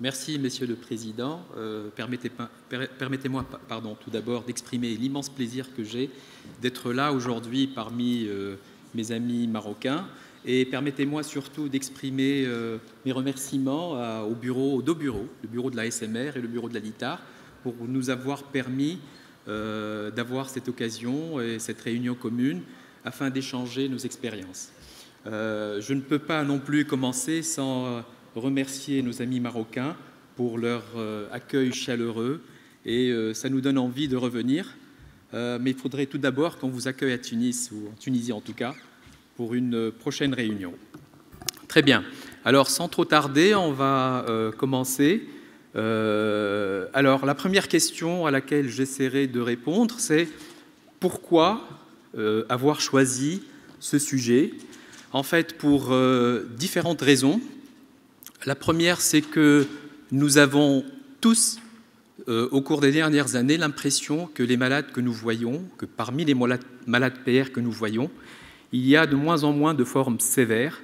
Merci, Monsieur le Président. Permettez-moi tout d'abord d'exprimer l'immense plaisir que j'ai d'être là aujourd'hui parmi mes amis marocains. Et permettez-moi surtout d'exprimer mes remerciements aux deux bureaux, le bureau de la SMR et le bureau de la LITAR, pour nous avoir permis d'avoir cette occasion et cette réunion commune afin d'échanger nos expériences. Je ne peux pas non plus commencer sans remercier nos amis marocains pour leur accueil chaleureux et ça nous donne envie de revenir. Mais il faudrait tout d'abord qu'on vous accueille à Tunis, ou en Tunisie en tout cas, pour une prochaine réunion. Très bien. Alors, sans trop tarder, on va commencer. Alors, la première question à laquelle j'essaierai de répondre, c'est pourquoi avoir choisi ce sujet? En fait, pour différentes raisons. La première, c'est que nous avons tous, au cours des dernières années, l'impression que les malades que nous voyons, que parmi les malades PR que nous voyons, il y a de moins en moins de formes sévères.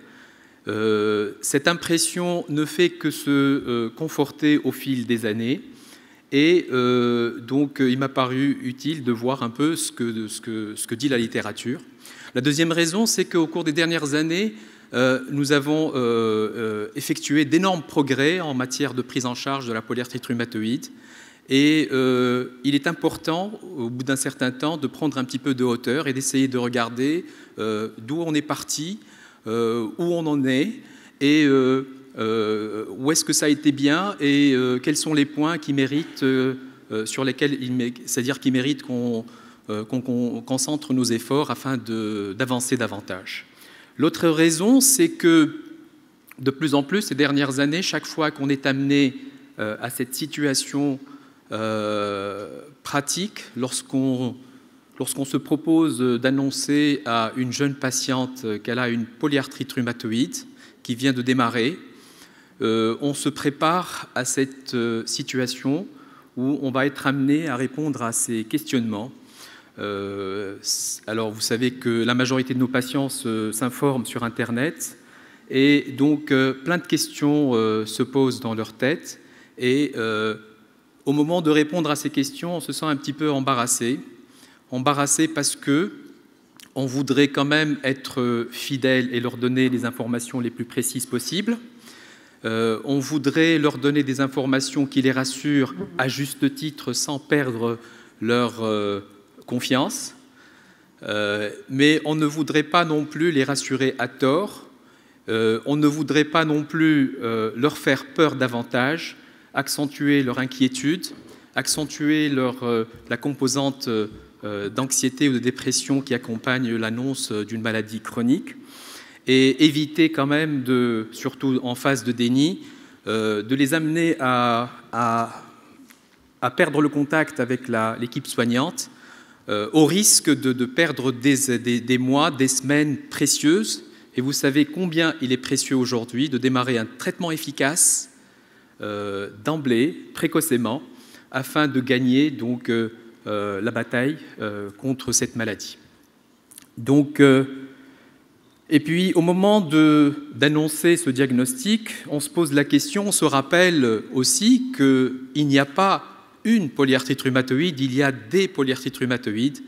Cette impression ne fait que se conforter au fil des années. Et donc, il m'a paru utile de voir un peu ce que dit la littérature. La deuxième raison, c'est qu'au cours des dernières années, nous avons effectué d'énormes progrès en matière de prise en charge de la polyarthrite rhumatoïde. Et il est important, au bout d'un certain temps, de prendre un petit peu de hauteur et d'essayer de regarder d'où on est parti, où on en est, et où est-ce que ça a été bien, et quels sont les points qui méritent, sur lesquels c'est-à-dire qui méritent qu'on concentre nos efforts afin d'avancer davantage. L'autre raison, c'est que de plus en plus, ces dernières années, chaque fois qu'on est amené à cette situation pratique, lorsqu'on se propose d'annoncer à une jeune patiente qu'elle a une polyarthrite rhumatoïde qui vient de démarrer, on se prépare à cette situation où on va être amené à répondre à ces questionnements. Alors, vous savez que la majorité de nos patients s'informent sur Internet et donc plein de questions se posent dans leur tête et au moment de répondre à ces questions, on se sent un petit peu embarrassé parce que on voudrait quand même être fidèle et leur donner les informations les plus précises possibles. On voudrait leur donner des informations qui les rassurent à juste titre sans perdre leur confiance, mais on ne voudrait pas non plus les rassurer à tort, on ne voudrait pas non plus leur faire peur davantage, accentuer leur inquiétude, accentuer la composante d'anxiété ou de dépression qui accompagne l'annonce d'une maladie chronique, et éviter quand même, surtout en phase de déni, de les amener à perdre le contact avec l'équipe soignante, au risque de perdre des mois, des semaines précieuses. Et vous savez combien il est précieux aujourd'hui de démarrer un traitement efficace d'emblée, précocement, afin de gagner donc la bataille contre cette maladie. Donc, et puis au moment d'annoncer ce diagnostic, on se pose la question, on se rappelle aussi qu'il n'y a pas une polyarthrite rhumatoïde, il y a des polyarthrites rhumatoïdes,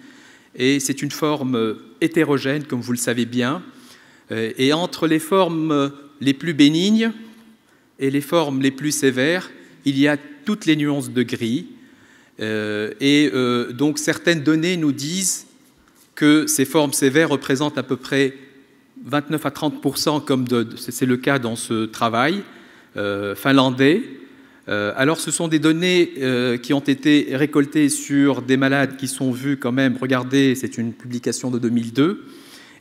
et c'est une forme hétérogène, comme vous le savez bien, et entre les formes les plus bénignes et les formes les plus sévères, il y a toutes les nuances de gris, donc certaines données nous disent que ces formes sévères représentent à peu près 29 à 30%, c'est le cas dans ce travail finlandais. Alors, ce sont des données qui ont été récoltées sur des malades qui sont vus quand même, regardez, c'est une publication de 2002,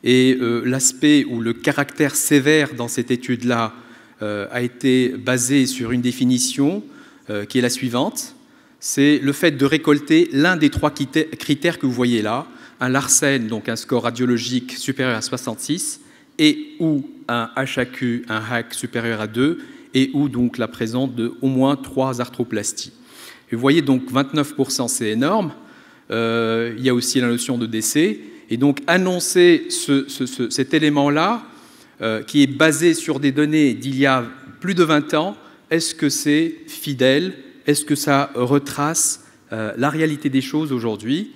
et l'aspect ou le caractère sévère dans cette étude-là a été basé sur une définition qui est la suivante. C'est le fait de récolter l'un des trois critères que vous voyez là, un Larsen, donc un score radiologique supérieur à 66, et ou un HAQ, un HAQ supérieur à 2, et ou donc la présence de au moins 3 arthroplasties. Et vous voyez donc 29%, c'est énorme. Il y a aussi la notion de décès. Et donc annoncer cet élément-là, qui est basé sur des données d'il y a plus de 20 ans, est-ce que c'est fidèle? Est-ce que ça retrace la réalité des choses aujourd'hui?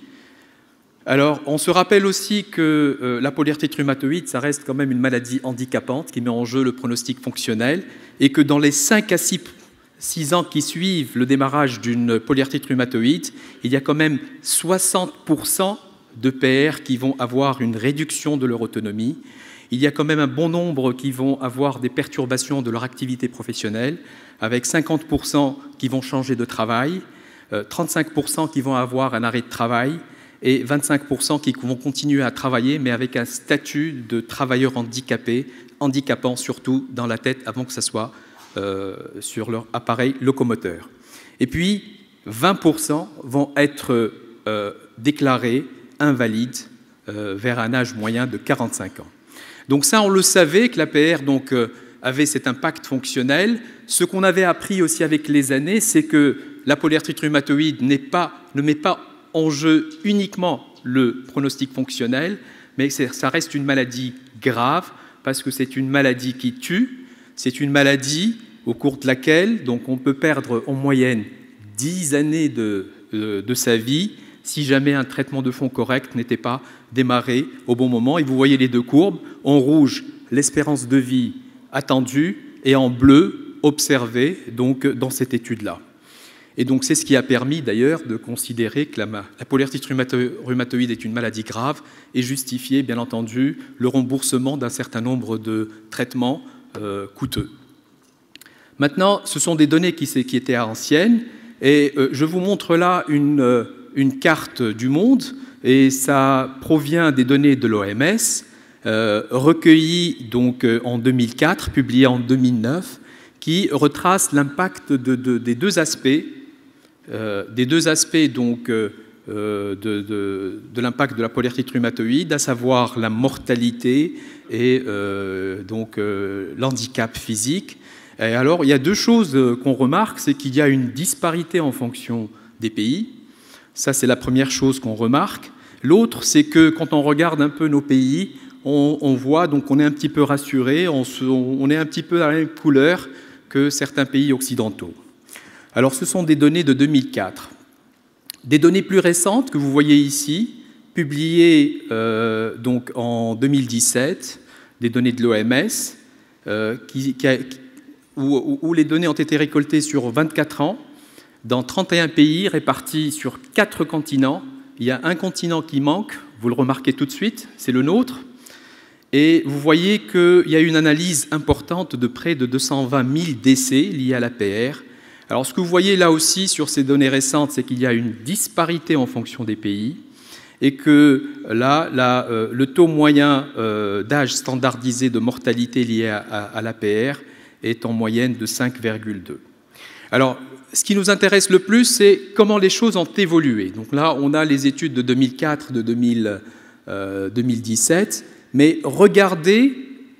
Alors, on se rappelle aussi que la polyarthrite rhumatoïde, ça reste quand même une maladie handicapante qui met en jeu le pronostic fonctionnel et que dans les 5 à 6 ans qui suivent le démarrage d'une polyarthrite rhumatoïde, il y a quand même 60% de PR qui vont avoir une réduction de leur autonomie. Il y a quand même un bon nombre qui vont avoir des perturbations de leur activité professionnelle, avec 50% qui vont changer de travail, 35% qui vont avoir un arrêt de travail, et 25% qui vont continuer à travailler, mais avec un statut de travailleur handicapé, handicapant surtout dans la tête avant que ça soit sur leur appareil locomoteur. Et puis, 20% vont être déclarés invalides vers un âge moyen de 45 ans. Donc ça, on le savait que l'APR avait cet impact fonctionnel. Ce qu'on avait appris aussi avec les années, c'est que la polyarthrite rhumatoïde ne met pas en jeu uniquement le pronostic fonctionnel, mais ça reste une maladie grave parce que c'est une maladie qui tue. C'est une maladie au cours de laquelle on peut perdre en moyenne 10 années de sa vie si jamais un traitement de fond correct n'était pas démarré au bon moment. Et vous voyez les deux courbes, en rouge l'espérance de vie attendue et en bleu observée dans cette étude-là. Et donc c'est ce qui a permis d'ailleurs de considérer que la polyarthrite rhumatoïde est une maladie grave et justifier bien entendu le remboursement d'un certain nombre de traitements coûteux. Maintenant, ce sont des données qui étaient anciennes et je vous montre là une carte du monde et ça provient des données de l'OMS recueillies en 2004, publiées en 2009, qui retracent l'impact des deux aspects de l'impact de la polyarthrite rhumatoïde, à savoir la mortalité et l'handicap physique. Et alors, il y a deux choses qu'on remarque, c'est qu'il y a une disparité en fonction des pays. Ça, c'est la première chose qu'on remarque. L'autre, c'est que quand on regarde un peu nos pays, on voit, on est un petit peu rassuré, on est un petit peu dans la même couleur que certains pays occidentaux. Alors, ce sont des données de 2004. Des données plus récentes que vous voyez ici, publiées en 2017, des données de l'OMS, où les données ont été récoltées sur 24 ans, dans 31 pays répartis sur 4 continents. Il y a un continent qui manque, vous le remarquez tout de suite, c'est le nôtre. Et vous voyez qu'il y a une analyse importante de près de 220 000 décès liés à l'APR. Alors, ce que vous voyez là aussi sur ces données récentes, c'est qu'il y a une disparité en fonction des pays et que là, le taux moyen d'âge standardisé de mortalité lié à l'APR est en moyenne de 5,2. Alors, ce qui nous intéresse le plus, c'est comment les choses ont évolué. Donc là, on a les études de 2004, de 2017, mais regardez,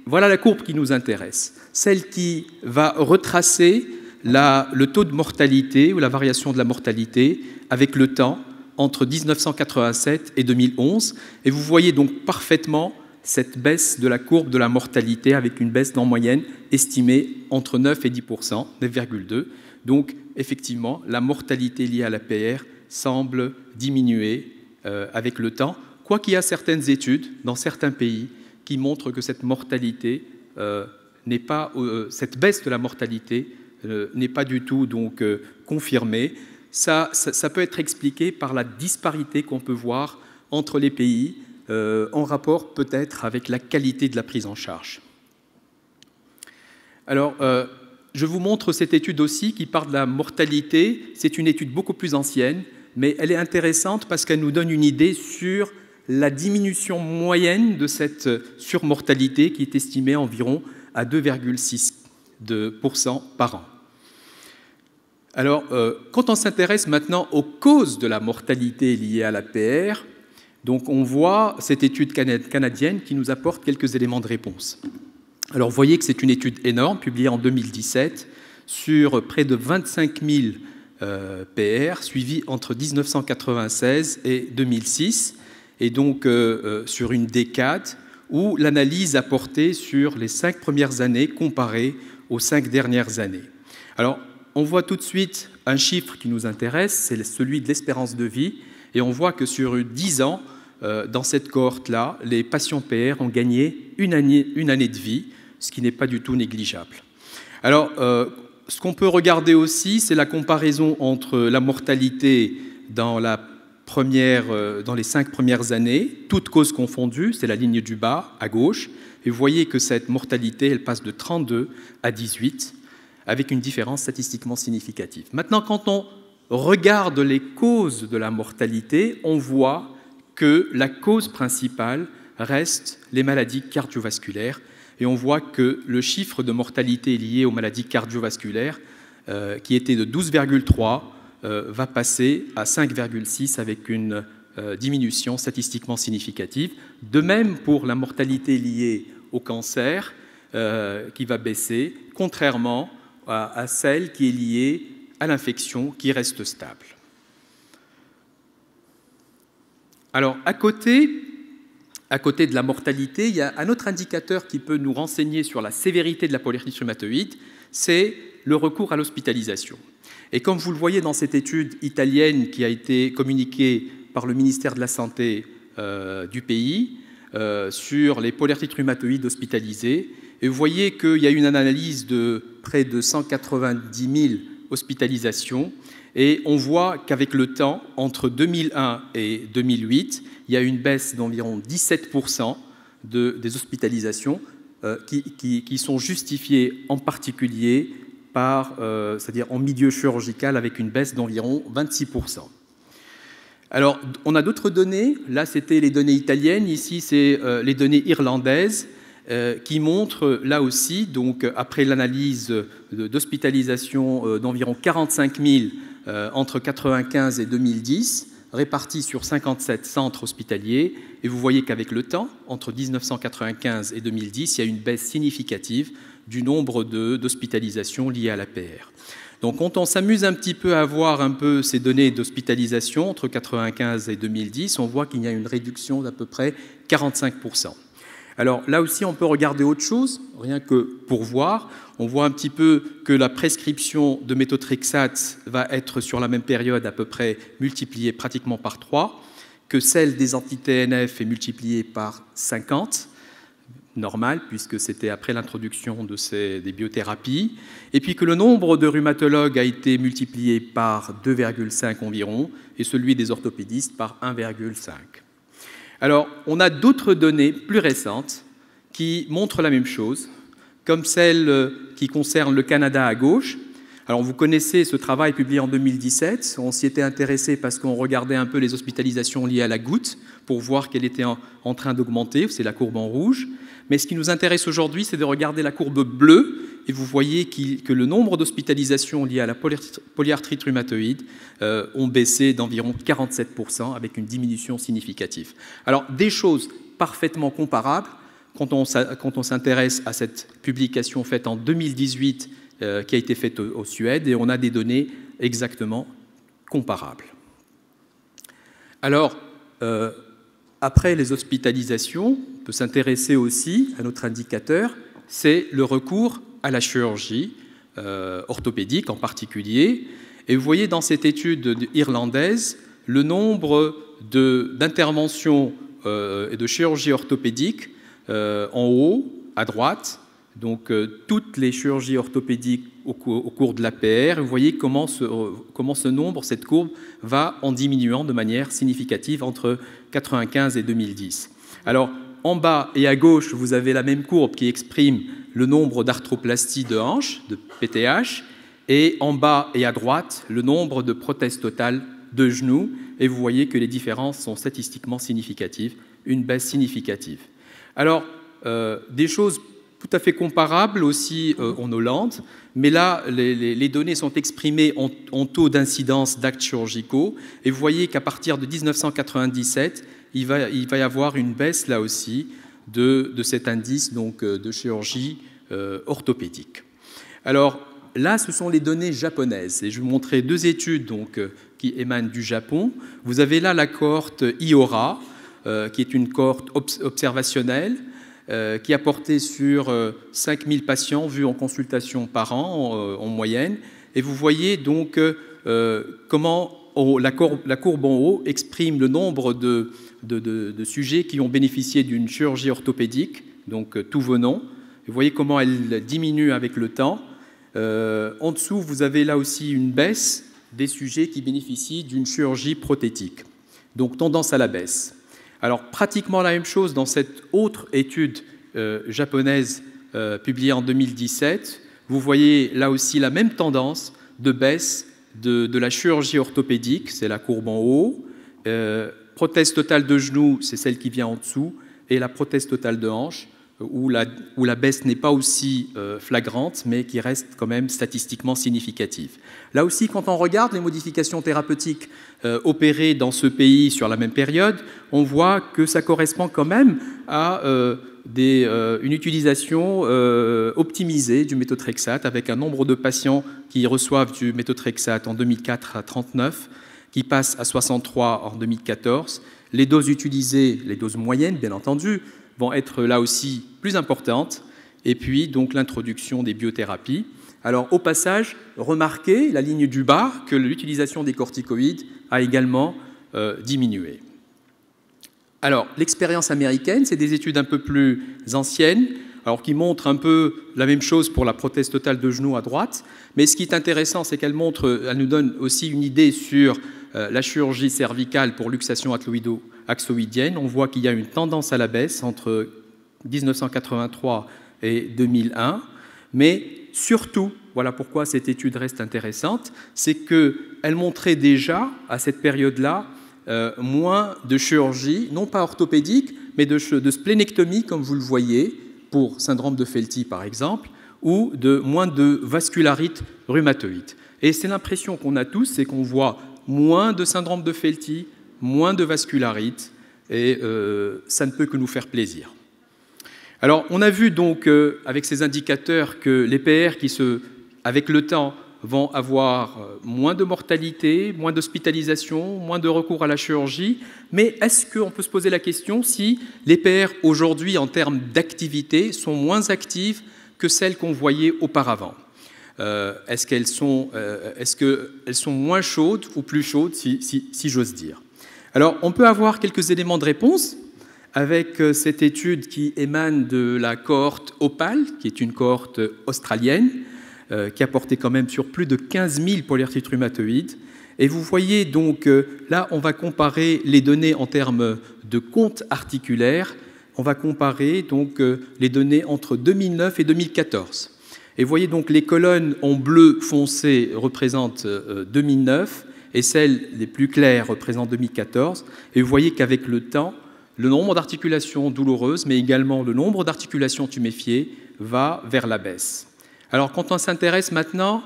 voilà la courbe qui nous intéresse, celle qui va retracer le taux de mortalité ou la variation de la mortalité avec le temps entre 1987 et 2011. Et vous voyez donc parfaitement cette baisse de la courbe de la mortalité avec une baisse en moyenne estimée entre 9 et 10%, 9,2. Donc effectivement, la mortalité liée à l'APR semble diminuer avec le temps, quoiqu'il y a certaines études dans certains pays qui montrent que cette mortalité cette baisse de la mortalité n'est pas du tout confirmée. Ça peut être expliqué par la disparité qu'on peut voir entre les pays, en rapport peut-être avec la qualité de la prise en charge. Alors, je vous montre cette étude aussi qui parle de la mortalité. C'est une étude beaucoup plus ancienne, mais elle est intéressante parce qu'elle nous donne une idée sur la diminution moyenne de cette surmortalité qui est estimée environ à 2,6% par an. Alors, quand on s'intéresse maintenant aux causes de la mortalité liée à l'APR, donc on voit cette étude canadienne qui nous apporte quelques éléments de réponse. Alors, vous voyez que c'est une étude énorme, publiée en 2017, sur près de 25 000 PR, suivis entre 1996 et 2006, et donc sur une décade, où l'analyse a porté sur les 5 premières années comparées aux 5 dernières années. Alors, on voit tout de suite un chiffre qui nous intéresse, c'est celui de l'espérance de vie, et on voit que sur 10 ans, dans cette cohorte-là, les patients PR ont gagné une année de vie, ce qui n'est pas du tout négligeable. Alors, ce qu'on peut regarder aussi, c'est la comparaison entre la mortalité dans les 5 premières années, toutes causes confondues, c'est la ligne du bas, à gauche, et vous voyez que cette mortalité, elle passe de 32 à 18, avec une différence statistiquement significative. Maintenant, quand on regarde les causes de la mortalité, on voit que la cause principale reste les maladies cardiovasculaires, et on voit que le chiffre de mortalité lié aux maladies cardiovasculaires, qui était de 12,3, va passer à 5,6 avec une diminution statistiquement significative. De même pour la mortalité liée au cancer, qui va baisser, contrairement à celle qui est liée à l'infection, qui reste stable. Alors, à côté de la mortalité, il y a un autre indicateur qui peut nous renseigner sur la sévérité de la polyarthrite rhumatoïde, c'est le recours à l'hospitalisation. Et comme vous le voyez dans cette étude italienne qui a été communiquée par le ministère de la Santé du pays sur les polyarthrites rhumatoïdes hospitalisés, et vous voyez qu'il y a une analyse de près de 190 000 hospitalisations, et on voit qu'avec le temps, entre 2001 et 2008, il y a une baisse d'environ 17% des hospitalisations qui sont justifiées en particulier par, c'est-à-dire en milieu chirurgical, avec une baisse d'environ 26%. Alors, on a d'autres données. Là, c'était les données italiennes. Ici, c'est les données irlandaises qui montrent, là aussi, donc après l'analyse d'hospitalisation d'environ 45 000 entre 1995 et 2010, répartis sur 57 centres hospitaliers. Et vous voyez qu'avec le temps, entre 1995 et 2010, il y a une baisse significative du nombre d'hospitalisations liées à l'APR. Donc, quand on s'amuse un petit peu à voir un peu ces données d'hospitalisation entre 1995 et 2010, on voit qu'il y a une réduction d'à peu près 45%. Alors là aussi, on peut regarder autre chose, rien que pour voir. On voit un petit peu que la prescription de méthotrexate va être sur la même période à peu près multipliée pratiquement par 3, que celle des anti-TNF est multipliée par 50, normal, puisque c'était après l'introduction des biothérapies, et puis que le nombre de rhumatologues a été multiplié par 2,5 environ, et celui des orthopédistes par 1,5. Alors, on a d'autres données plus récentes qui montrent la même chose, comme celle qui concerne le Canada à gauche. Alors, vous connaissez ce travail publié en 2017. On s'y était intéressé parce qu'on regardait un peu les hospitalisations liées à la goutte pour voir qu'elle était en train d'augmenter. C'est la courbe en rouge. Mais ce qui nous intéresse aujourd'hui, c'est de regarder la courbe bleue. Et vous voyez que le nombre d'hospitalisations liées à la polyarthrite rhumatoïde ont baissé d'environ 47% avec une diminution significative. Alors, des choses parfaitement comparables quand on s'intéresse à cette publication faite en 2018 qui a été faite au Suède, et on a des données exactement comparables. Alors, après les hospitalisations, on peut s'intéresser aussi à un autre indicateur, c'est le recours à la chirurgie orthopédique en particulier. Et vous voyez dans cette étude irlandaise le nombre d'interventions et de chirurgie orthopédique en haut, à droite, donc toutes les chirurgies orthopédiques au cours de l'APR. Vous voyez comment ce nombre, cette courbe, va en diminuant de manière significative entre 1995 et 2010. Alors, en bas et à gauche, vous avez la même courbe qui exprime le nombre d'arthroplasties de hanches, de PTH, et en bas et à droite, le nombre de prothèses totales de genoux, et vous voyez que les différences sont statistiquement significatives, une baisse significative. Alors, des choses tout à fait comparables aussi en Hollande, mais là, les données sont exprimées en taux d'incidence d'actes chirurgicaux, et vous voyez qu'à partir de 1997, il va y avoir une baisse, là aussi, de cet indice donc, de chirurgie orthopédique. Alors, là, ce sont les données japonaises, et je vais vous montrer deux études donc, qui émanent du Japon. Vous avez là la cohorte IORA, qui est une cohorte observationnelle, qui a porté sur 5000 patients vus en consultation par an en moyenne. Et vous voyez donc comment la courbe en haut exprime le nombre de sujets qui ont bénéficié d'une chirurgie orthopédique, donc tout venant. Vous voyez comment elle diminue avec le temps. En dessous, vous avez là aussi une baisse des sujets qui bénéficient d'une chirurgie prothétique, donc tendance à la baisse. Alors, pratiquement la même chose dans cette autre étude japonaise publiée en 2017. Vous voyez là aussi la même tendance de baisse de la chirurgie orthopédique, c'est la courbe en haut. Prothèse totale de genou, c'est celle qui vient en dessous, et la prothèse totale de hanche, où la baisse n'est pas aussi flagrante, mais qui reste quand même statistiquement significative. Là aussi, quand on regarde les modifications thérapeutiques opérées dans ce pays sur la même période, on voit que ça correspond quand même à une utilisation optimisée du méthotrexate, avec un nombre de patients qui reçoivent du méthotrexate en 2004 à 39, qui passe à 63 en 2014. Les doses utilisées, les doses moyennes, bien entendu, vont être là aussi plus importantes. Et puis, donc, l'introduction des biothérapies. Alors, au passage, remarquez, la ligne du bas, que l'utilisation des corticoïdes a également diminué. Alors, l'expérience américaine, c'est des études un peu plus anciennes, alors qui montrent un peu la même chose pour la prothèse totale de genou à droite. Mais ce qui est intéressant, c'est qu'elle nous donne aussi une idée sur la chirurgie cervicale pour luxation axoïdienne. On voit qu'il y a une tendance à la baisse entre 1983 et 2001. Mais surtout, voilà pourquoi cette étude reste intéressante, c'est qu'elle montrait déjà, à cette période-là, moins de chirurgie, non pas orthopédique, mais de splénectomie, comme vous le voyez, pour syndrome de Felty par exemple, ou moins de vascularite rhumatoïde. Et c'est l'impression qu'on a tous, c'est qu'on voit moins de syndrome de Felty, moins de vascularite, et ça ne peut que nous faire plaisir. Alors, on a vu donc, avec ces indicateurs, que les PR avec le temps, vont avoir moins de mortalité, moins d'hospitalisation, moins de recours à la chirurgie. Mais est-ce qu'on peut se poser la question si les PR aujourd'hui, en termes d'activité, sont moins actives que celles qu'on voyait auparavant? Est-ce qu'elles sont moins chaudes ou plus chaudes, si j'ose dire? Alors, on peut avoir quelques éléments de réponse avec cette étude qui émane de la cohorte OPAL, qui est une cohorte australienne, qui a porté quand même sur plus de 15 000 polyarthrites rhumatoïdes. Et vous voyez donc, là, on va comparer les données en termes de compte articulaire. On va comparer donc les données entre 2009 et 2014. Et vous voyez donc les colonnes en bleu foncé représentent 2009 et celles les plus claires représentent 2014. Et vous voyez qu'avec le temps, le nombre d'articulations douloureuses, mais également le nombre d'articulations tuméfiées, va vers la baisse. Alors, quand on s'intéresse maintenant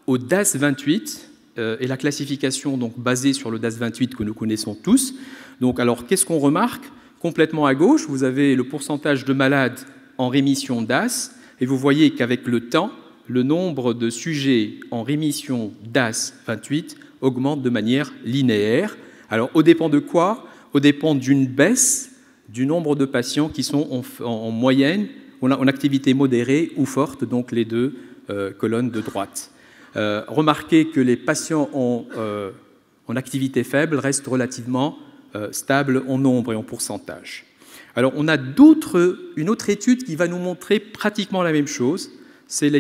au DAS28 et la classification donc, basée sur le DAS28 que nous connaissons tous, donc, alors, qu'est-ce qu'on remarque? Complètement à gauche, vous avez le pourcentage de malades en rémission DAS, et vous voyez qu'avec le temps, le nombre de sujets en rémission DAS28 augmente de manière linéaire. Alors, au dépend de quoi? Au dépend d'une baisse du nombre de patients qui sont en moyenne en activité modérée ou forte, donc les deux colonnes de droite. Remarquez que les patients en activité faible restent relativement stables en nombre et en pourcentage. Alors, on a une autre étude qui va nous montrer pratiquement la même chose. C'est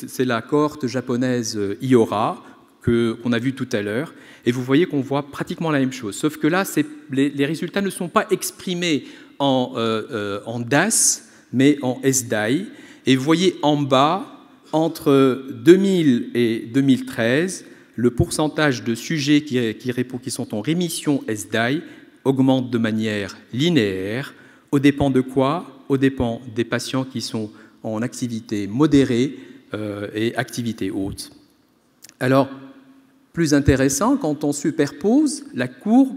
c'est la cohorte japonaise IORA, qu'on a vu tout à l'heure. Et vous voyez qu'on voit pratiquement la même chose. Sauf que là, les résultats ne sont pas exprimés en DAS, mais en SDAI. Et vous voyez en bas, entre 2000 et 2013, le pourcentage de sujets qui sont en rémission SDAI augmente de manière linéaire. Au dépend de quoi? Au dépend des patients qui sont en activité modérée et activité haute. Alors, plus intéressant, quand on superpose la courbe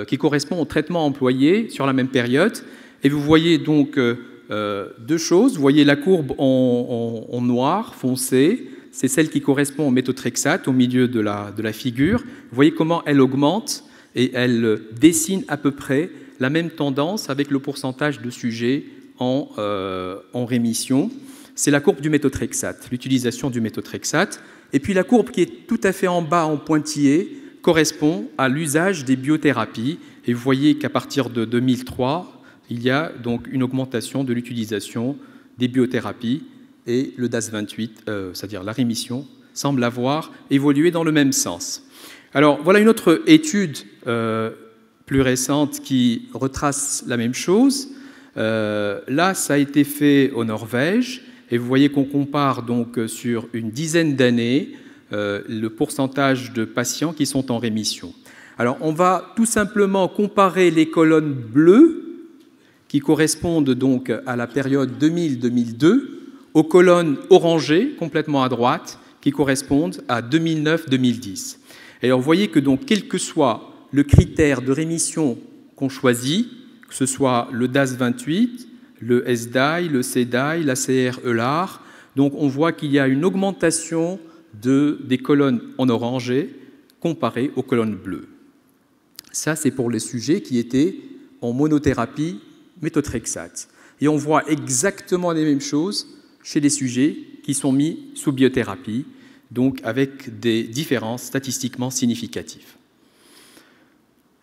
qui correspond au traitement employé sur la même période, et vous voyez donc deux choses. Vous voyez la courbe en noir foncé, c'est celle qui correspond au méthotrexate au milieu de la figure. Vous voyez comment elle augmente et elle dessine à peu près la même tendance avec le pourcentage de sujets en rémission. C'est la courbe du méthotrexate, l'utilisation du méthotrexate. Et puis la courbe qui est tout à fait en bas en pointillé correspond à l'usage des biothérapies. Et vous voyez qu'à partir de 2003, il y a donc une augmentation de l'utilisation des biothérapies et le DAS28, c'est-à-dire la rémission, semble avoir évolué dans le même sens. Alors voilà une autre étude plus récente qui retrace la même chose. Là, ça a été fait au Norvège. Et vous voyez qu'on compare donc sur une dizaine d'années le pourcentage de patients qui sont en rémission. Alors, on va tout simplement comparer les colonnes bleues, qui correspondent donc à la période 2000-2002, aux colonnes orangées, complètement à droite, qui correspondent à 2009-2010. Et alors, vous voyez que donc, quel que soit le critère de rémission qu'on choisit, que ce soit le DAS28, le SDAI, le CDAI, la CR-ELAR. Donc on voit qu'il y a une augmentation des colonnes en orangé comparées aux colonnes bleues. Ça, c'est pour les sujets qui étaient en monothérapie méthotrexate. Et on voit exactement les mêmes choses chez les sujets qui sont mis sous biothérapie, donc avec des différences statistiquement significatives.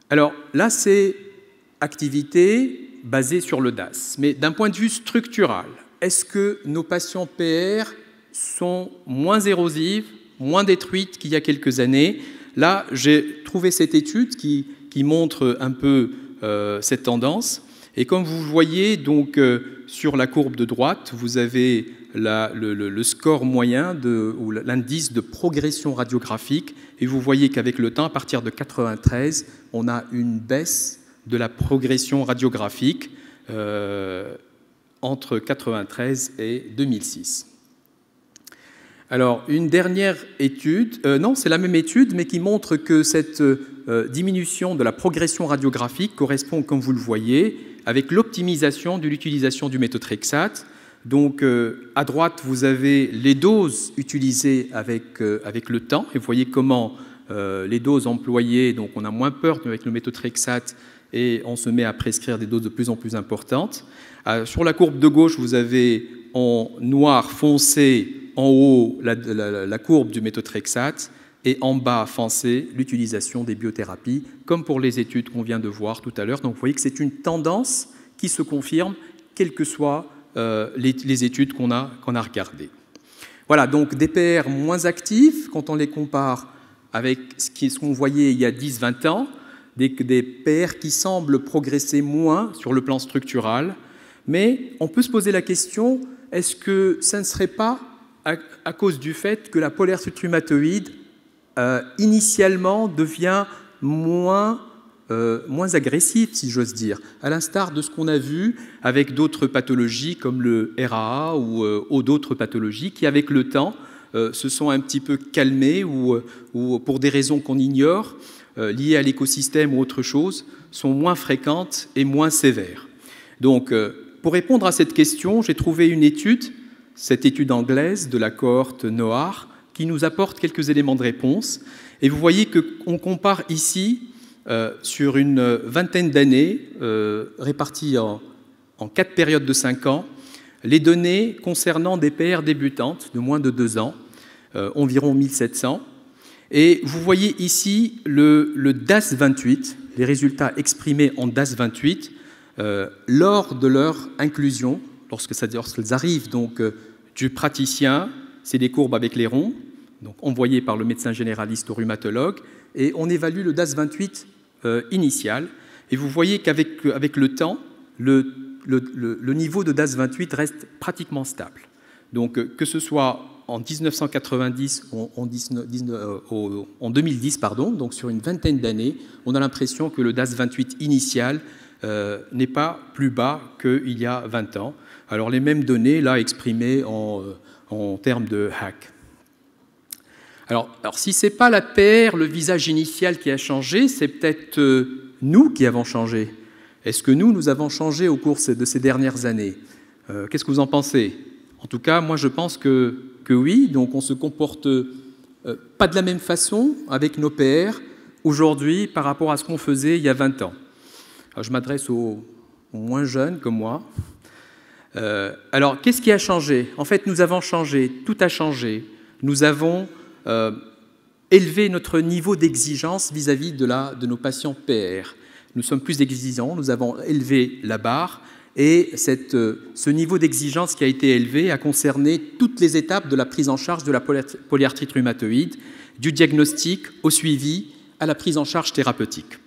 Alors là, c'est activité basée sur le DAS. Mais d'un point de vue structural, est-ce que nos patients PR sont moins érosives, moins détruites qu'il y a quelques années? Là, j'ai trouvé cette étude qui montre un peu cette tendance. Et comme vous voyez, donc, sur la courbe de droite, vous avez le score moyen ou l'indice de progression radiographique. Et vous voyez qu'avec le temps, à partir de 93, on a une baisse de la progression radiographique entre 1993 et 2006. Alors, une dernière étude, non, c'est la même étude, mais qui montre que cette diminution de la progression radiographique correspond, comme vous le voyez, avec l'optimisation de l'utilisation du méthotrexate. Donc, à droite, vous avez les doses utilisées avec le temps, et vous voyez comment les doses employées, donc on a moins peur avec le méthotrexate, et on se met à prescrire des doses de plus en plus importantes. Sur la courbe de gauche, vous avez en noir foncé en haut la courbe du méthotrexate et en bas foncé l'utilisation des biothérapies, comme pour les études qu'on vient de voir tout à l'heure. Donc vous voyez que c'est une tendance qui se confirme, quelles que soient les études qu'on a regardées. Voilà, donc des PR moins actifs, quand on les compare avec ce qu'on voyait il y a 10-20 ans, des PR qui semblent progresser moins sur le plan structural, mais on peut se poser la question, est-ce que ça ne serait pas à cause du fait que la polarité rhumatoïde initialement devient moins agressive, si j'ose dire, à l'instar de ce qu'on a vu avec d'autres pathologies comme le RAA ou d'autres pathologies qui, avec le temps, se sont un petit peu calmées ou pour des raisons qu'on ignore, liées à l'écosystème ou autre chose, sont moins fréquentes et moins sévères. Donc, pour répondre à cette question, j'ai trouvé une étude, cette étude anglaise de la cohorte NOAR, qui nous apporte quelques éléments de réponse. Et vous voyez qu'on compare ici, sur une vingtaine d'années, réparties en 4 périodes de 5 ans, les données concernant des PR débutantes de moins de 2 ans, environ 1700. Et vous voyez ici le DAS28, les résultats exprimés en DAS28, lors de leur inclusion, lorsqu'elles arrivent donc du praticien, c'est des courbes avec les ronds, donc envoyées par le médecin généraliste au rhumatologue, et on évalue le DAS28 initial, et vous voyez qu'avec le temps, le niveau de DAS28 reste pratiquement stable. Donc que ce soit en 1990 ou en 2010, donc sur une vingtaine d'années, on a l'impression que le DAS28 initial n'est pas plus bas qu'il y a 20 ans. Alors les mêmes données, là, exprimées en termes de HAC. Alors si ce n'est pas la PR, le visage initial qui a changé, c'est peut-être nous qui avons changé. Est-ce que nous avons changé au cours de ces dernières années? Qu'est-ce que vous en pensez? En tout cas, moi je pense que oui, donc on se comporte pas de la même façon avec nos PR aujourd'hui par rapport à ce qu'on faisait il y a 20 ans. Alors, je m'adresse aux moins jeunes comme moi. Alors, qu'est-ce qui a changé? En fait, nous avons changé, tout a changé. Nous avons élevé notre niveau d'exigence vis-à-vis de nos patients PR. Nous sommes plus exigeants, nous avons élevé la barre, et ce niveau d'exigence qui a été élevé a concerné toutes les étapes de la prise en charge de la polyarthrite rhumatoïde, du diagnostic au suivi à la prise en charge thérapeutique.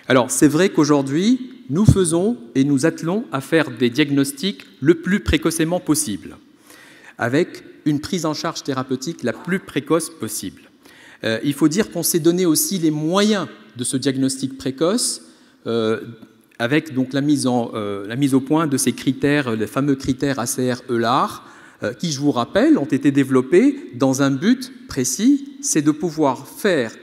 Alors, c'est vrai qu'aujourd'hui, nous faisons et nous attelons à faire des diagnostics le plus précocement possible, avec une prise en charge thérapeutique la plus précoce possible. Il faut dire qu'on s'est donné aussi les moyens de ce diagnostic précoce, avec donc la mise au point de ces critères, les fameux critères ACR-EULAR, qui, je vous rappelle, ont été développés dans un but précis, c'est de pouvoir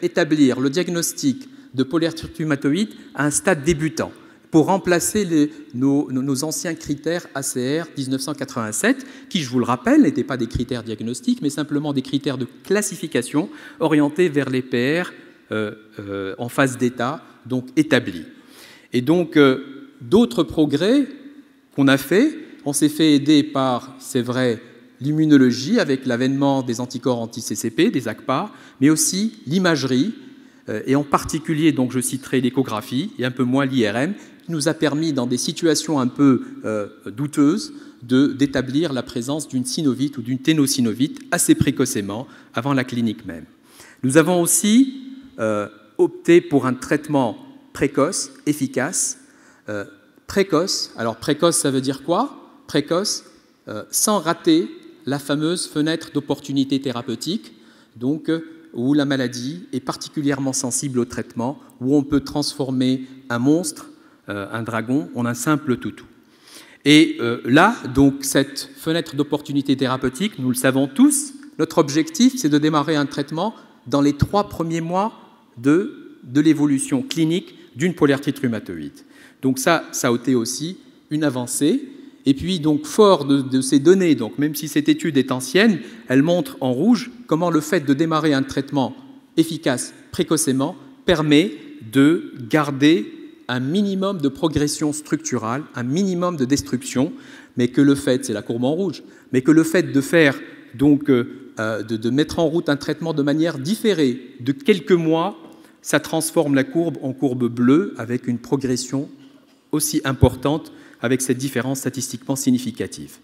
établir le diagnostic de polyarthrite rhumatoïde à un stade débutant, pour remplacer nos anciens critères ACR 1987, qui, je vous le rappelle, n'étaient pas des critères diagnostiques, mais simplement des critères de classification orientés vers les PR en phase d'état, donc établis. Et donc, d'autres progrès qu'on a fait, on s'est fait aider par, c'est vrai, l'immunologie avec l'avènement des anticorps anti-CCP, des ACPA, mais aussi l'imagerie, et en particulier, donc, je citerai l'échographie et un peu moins l'IRM, qui nous a permis, dans des situations un peu douteuses, d'établir la présence d'une synovite ou d'une ténosynovite assez précocement, avant la clinique même. Nous avons aussi opté pour un traitement précoce, efficace. Précoce, alors précoce, ça veut dire quoi? Précoce, sans rater la fameuse fenêtre d'opportunité thérapeutique, donc où la maladie est particulièrement sensible au traitement, où on peut transformer un monstre, un dragon, en un simple toutou. Et là, donc, cette fenêtre d'opportunité thérapeutique, nous le savons tous, notre objectif, c'est de démarrer un traitement dans les 3 premiers mois de l'évolution clinique d'une polyarthrite rhumatoïde. Donc ça a été aussi une avancée. Et puis, donc, fort de ces données, donc, même si cette étude est ancienne, elle montre en rouge comment le fait de démarrer un traitement efficace précocement permet de garder un minimum de progression structurale, un minimum de destruction, mais que le fait, c'est la courbe en rouge, mais que le fait de faire, donc, de mettre en route un traitement de manière différée de quelques mois, ça transforme la courbe en courbe bleue avec une progression aussi importante, avec cette différence statistiquement significative.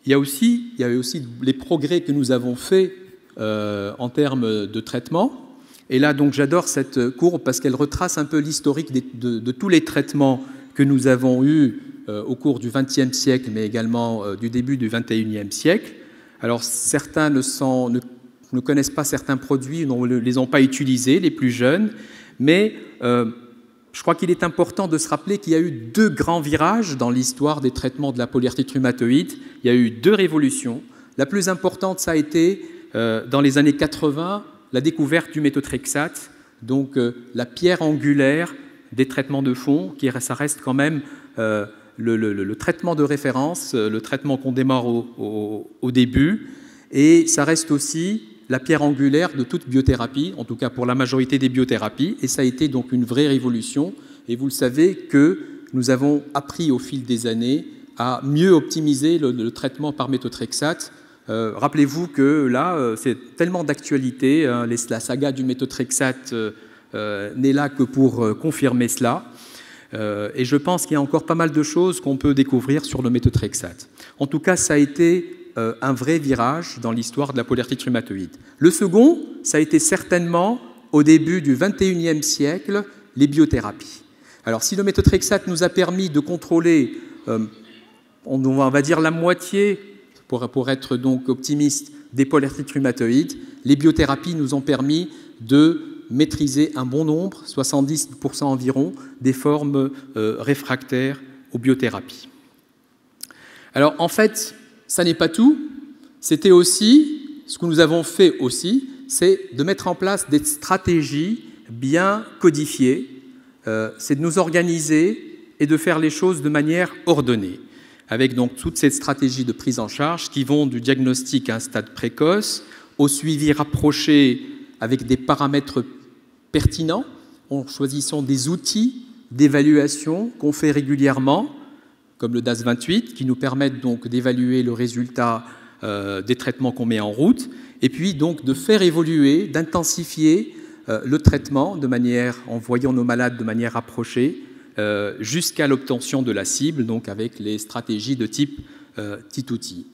Il y a aussi les progrès que nous avons faits en termes de traitement. Et là, donc, j'adore cette courbe parce qu'elle retrace un peu l'historique de tous les traitements que nous avons eus au cours du XXe siècle, mais également du début du XXIe siècle. Alors, certains ne connaissent pas certains produits, ne les ont pas utilisés, les plus jeunes, mais je crois qu'il est important de se rappeler qu'il y a eu 2 grands virages dans l'histoire des traitements de la polyarthrite rhumatoïde. Il y a eu 2 révolutions. La plus importante, ça a été, dans les années 80, la découverte du méthotrexate, donc la pierre angulaire des traitements de fond, ça reste quand même le traitement de référence, le traitement qu'on démarre au début, et ça reste aussi la pierre angulaire de toute biothérapie, en tout cas pour la majorité des biothérapies, et ça a été donc une vraie révolution. Et vous le savez que nous avons appris au fil des années à mieux optimiser le traitement par méthotrexate. Rappelez-vous que là, c'est tellement d'actualité, la saga du méthotrexate n'est là que pour confirmer cela. Et je pense qu'il y a encore pas mal de choses qu'on peut découvrir sur le méthotrexate. En tout cas, ça a été un vrai virage dans l'histoire de la polyarthrite rhumatoïde. Le second, ça a été certainement, au début du XXIe siècle, les biothérapies. Alors, si le méthotrexate nous a permis de contrôler, on va dire la moitié, pour être donc optimiste, des polyarthrites rhumatoïdes, les biothérapies nous ont permis de maîtriser un bon nombre, 70% environ, des formes réfractaires aux biothérapies. Alors, en fait, ça n'est pas tout. C'était aussi, ce que nous avons fait aussi, c'est de mettre en place des stratégies bien codifiées, c'est de nous organiser et de faire les choses de manière ordonnée, avec donc toutes ces stratégies de prise en charge qui vont du diagnostic à un stade précoce, au suivi rapproché avec des paramètres pertinents, en choisissant des outils d'évaluation qu'on fait régulièrement, comme le DAS28, qui nous permettent donc d'évaluer le résultat des traitements qu'on met en route, et puis donc de faire évoluer, d'intensifier le traitement de manière, en voyant nos malades de manière approchée, jusqu'à l'obtention de la cible, donc avec les stratégies de type T2T.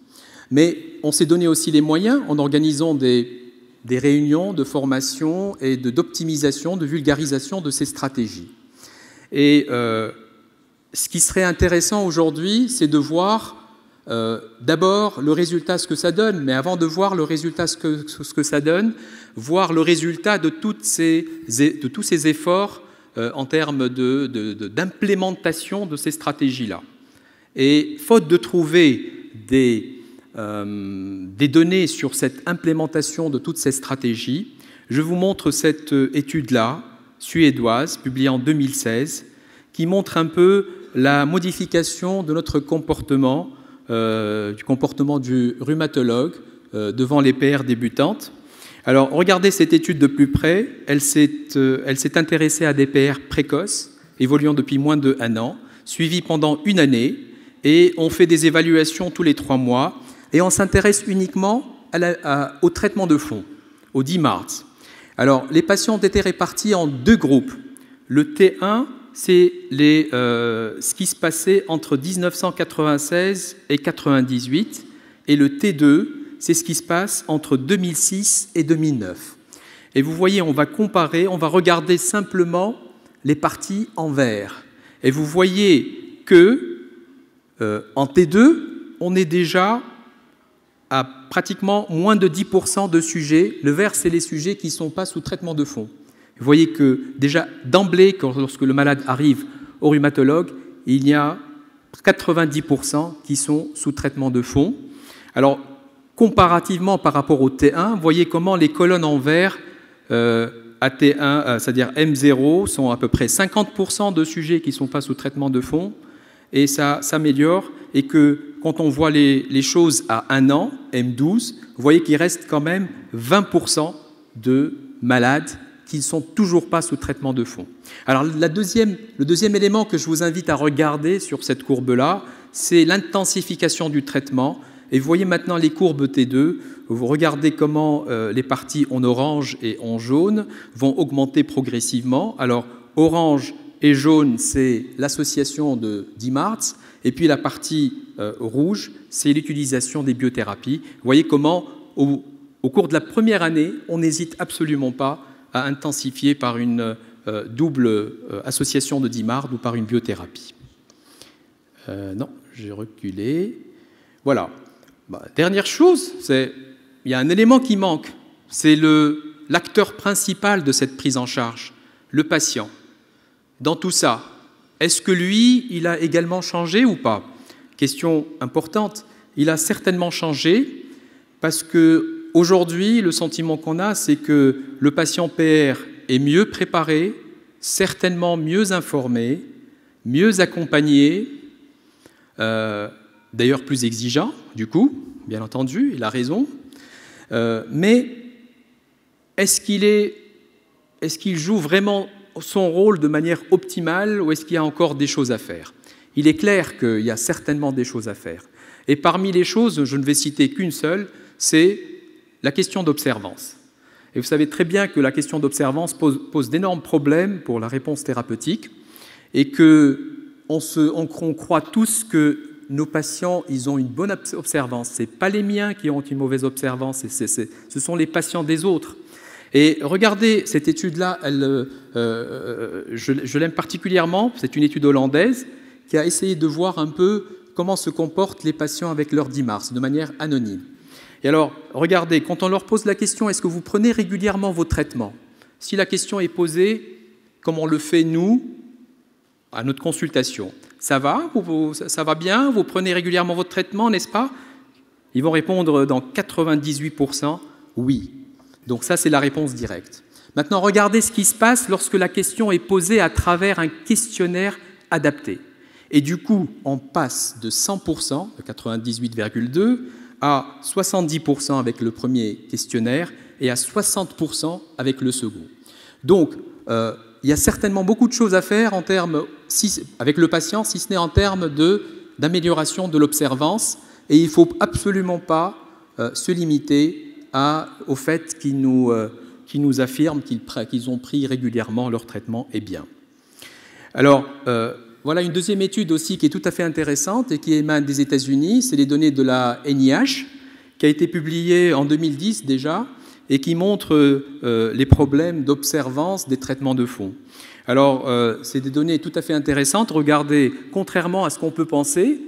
Mais on s'est donné aussi les moyens en organisant des réunions de formation et d'optimisation, de vulgarisation de ces stratégies. Et ce qui serait intéressant aujourd'hui, c'est de voir d'abord le résultat, ce que ça donne, mais avant de voir le résultat, ce que ça donne, voir le résultat de tous ces efforts en termes d'implémentation de ces stratégies-là. Et faute de trouver des données sur cette implémentation de toutes ces stratégies, je vous montre cette étude-là, suédoise, publiée en 2016, qui montre un peu la modification de notre comportement, du comportement du rhumatologue devant les PR débutantes. Alors, regardez cette étude de plus près. Elle s'est intéressée à des PR précoces, évoluant depuis moins d'1 an, suivis pendant 1 année, et on fait des évaluations tous les 3 mois, et on s'intéresse uniquement au traitement de fond, au DMARDS. Alors, les patients ont été répartis en 2 groupes. Le T1, c'est ce qui se passait entre 1996 et 1998, et le T2, c'est ce qui se passe entre 2006 et 2009. Et vous voyez, on va comparer, on va regarder simplement les parties en vert. Et vous voyez que en T2, on est déjà à pratiquement moins de 10% de sujets. Le vert, c'est les sujets qui ne sont pas sous traitement de fond. Vous voyez que déjà d'emblée, lorsque le malade arrive au rhumatologue, il y a 90% qui sont sous traitement de fond. Alors, comparativement par rapport au T1, vous voyez comment les colonnes en vert à T1, c'est-à-dire M0, sont à peu près 50% de sujets qui ne sont pas sous traitement de fond, et ça s'améliore, et que quand on voit les choses à 1 an, M12, vous voyez qu'il reste quand même 20% de malades qui ne sont toujours pas sous traitement de fond. Alors le deuxième élément que je vous invite à regarder sur cette courbe-là, c'est l'intensification du traitement. Et vous voyez maintenant les courbes T2, vous regardez comment les parties en orange et en jaune vont augmenter progressivement. Alors orange et jaune, c'est l'association de DMARDS, et puis la partie rouge, c'est l'utilisation des biothérapies. Vous voyez comment au cours de la première année, on n'hésite absolument pas à intensifier par une double association de DMARD ou par une biothérapie. Non, j'ai reculé. Voilà. Dernière chose, il y a un élément qui manque. C'est l'acteur principal de cette prise en charge, le patient. Dans tout ça, est-ce que lui, il a également changé ou pas? Question importante. Il a certainement changé parce que aujourd'hui, le sentiment qu'on a, c'est que le patient PR est mieux préparé, certainement mieux informé, mieux accompagné, d'ailleurs plus exigeant, du coup, bien entendu, il a raison. Mais est-ce qu'il joue vraiment son rôle de manière optimale ou est-ce qu'il y a encore des choses à faire? Il est clair qu'il y a certainement des choses à faire. Et parmi les choses, je ne vais citer qu'une seule, c'est la question d'observance. Et vous savez très bien que la question d'observance pose d'énormes problèmes pour la réponse thérapeutique et qu'on croit tous que nos patients, ils ont une bonne observance. Ce n'est pas les miens qui ont une mauvaise observance, ce sont les patients des autres. Et regardez, cette étude-là, je l'aime particulièrement, c'est une étude hollandaise qui a essayé de voir un peu comment se comportent les patients avec leur DMARDS de manière anonyme. Et alors, regardez, quand on leur pose la question « Est-ce que vous prenez régulièrement vos traitements ?» Si la question est posée, comme on le fait nous, à notre consultation, « Ça va? Ça va bien? Vous prenez régulièrement votre traitement, n'est-ce pas ?» Ils vont répondre dans 98% « Oui ». Donc ça, c'est la réponse directe. Maintenant, regardez ce qui se passe lorsque la question est posée à travers un questionnaire adapté. Et du coup, on passe de 100%, de 98,2%, à 70% avec le premier questionnaire et à 60% avec le second. Donc, il y a certainement beaucoup de choses à faire en termes, avec le patient, si ce n'est en termes d'amélioration de l'observance. Et il ne faut absolument pas se limiter au fait qu'ils nous affirment qu'ils ont pris régulièrement leur traitement et bien. Alors, voilà une deuxième étude aussi qui est tout à fait intéressante et qui émane des États-Unis. C'est les données de la NIH, qui a été publiée en 2010 déjà, et qui montre les problèmes d'observance des traitements de fond. Alors, c'est des données tout à fait intéressantes. Regardez, contrairement à ce qu'on peut penser,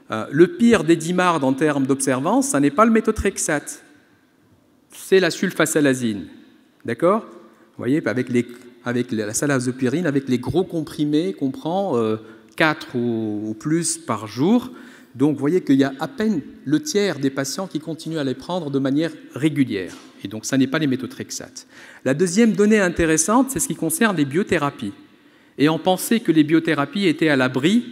le pire des DIMARD en termes d'observance, ça n'est pas le méthotrexate, c'est la sulfasalazine. D'accord? Vous voyez, avec la salazopyrine, avec les gros comprimés qu'on prend 4 ou plus par jour. Donc, vous voyez qu'il y a à peine le tiers des patients qui continuent à les prendre de manière régulière. Et donc, ça n'est pas les méthotrexates. La deuxième donnée intéressante, c'est ce qui concerne les biothérapies. Et on pensait que les biothérapies étaient à l'abri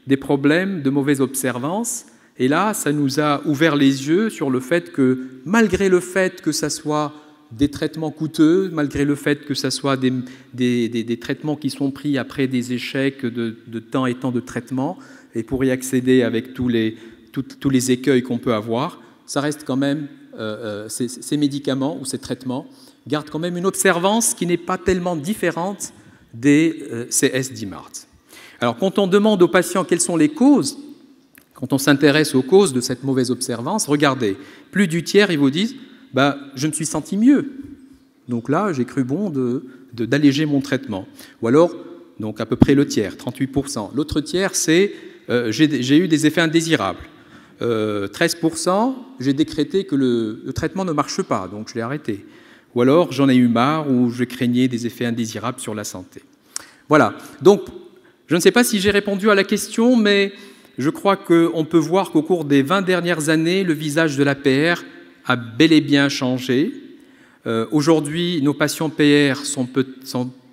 des problèmes de mauvaise observance. Et là, ça nous a ouvert les yeux sur le fait que, malgré le fait que ça soit des traitements coûteux, malgré le fait que ce soit des traitements qui sont pris après des échecs de temps et temps de traitement, et pour y accéder avec tous les écueils qu'on peut avoir, ça reste quand même, ces médicaments ou ces traitements gardent quand même une observance qui n'est pas tellement différente des CS-DIMARD. Alors, quand on demande aux patients quelles sont les causes, quand on s'intéresse aux causes de cette mauvaise observance, regardez, plus du tiers, ils vous disent je me suis senti mieux. Donc là, j'ai cru bon d'alléger mon traitement. Ou alors, donc à peu près le tiers, 38%. L'autre tiers, c'est j'ai eu des effets indésirables. 13%, j'ai décrété que le traitement ne marche pas, donc je l'ai arrêté. Ou alors, j'en ai eu marre ou je craignais des effets indésirables sur la santé. Voilà. Donc, je ne sais pas si j'ai répondu à la question, mais je crois qu'on peut voir qu'au cours des 20 dernières années, le visage de l'APR a bel et bien changé. Aujourd'hui, nos patients PR sont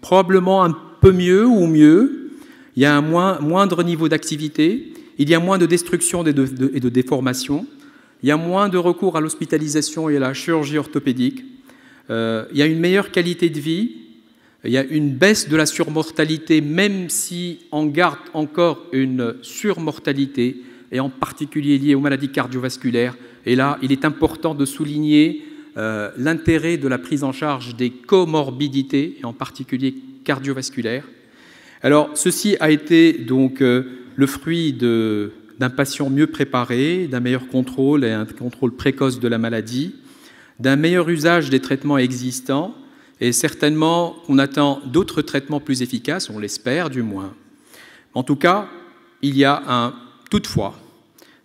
probablement un peu mieux ou mieux. Il y a un moindre niveau d'activité, il y a moins de destruction et de déformation, il y a moins de recours à l'hospitalisation et à la chirurgie orthopédique, il y a une meilleure qualité de vie, il y a une baisse de la surmortalité, même si on garde encore une surmortalité, et en particulier liée aux maladies cardiovasculaires. Et là, il est important de souligner l'intérêt de la prise en charge des comorbidités, et en particulier cardiovasculaires. Alors, ceci a été donc le fruit d'un patient mieux préparé, d'un meilleur contrôle et un contrôle précoce de la maladie, d'un meilleur usage des traitements existants, et certainement on attend d'autres traitements plus efficaces, on l'espère du moins. En tout cas, il y a un toutefois.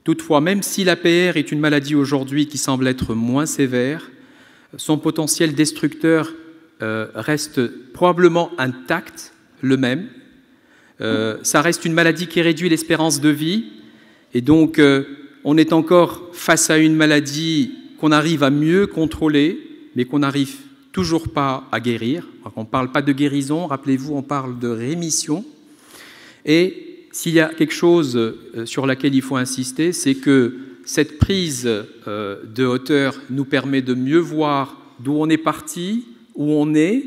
Toutefois, même si l'APR est une maladie aujourd'hui qui semble être moins sévère, son potentiel destructeur reste probablement intact, le même. Ça reste une maladie qui réduit l'espérance de vie, et donc on est encore face à une maladie qu'on arrive à mieux contrôler, mais qu'on n'arrive toujours pas à guérir. On ne parle pas de guérison, rappelez-vous, on parle de rémission. Et s'il y a quelque chose sur laquelle il faut insister, c'est que cette prise de hauteur nous permet de mieux voir d'où on est parti, où on est,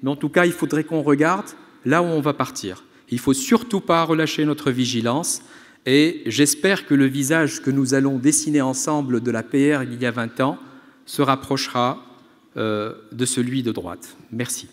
mais en tout cas, il faudrait qu'on regarde là où on va partir. Il ne faut surtout pas relâcher notre vigilance, et j'espère que le visage que nous allons dessiner ensemble de la PR il y a 20 ans se rapprochera de celui de droite. Merci.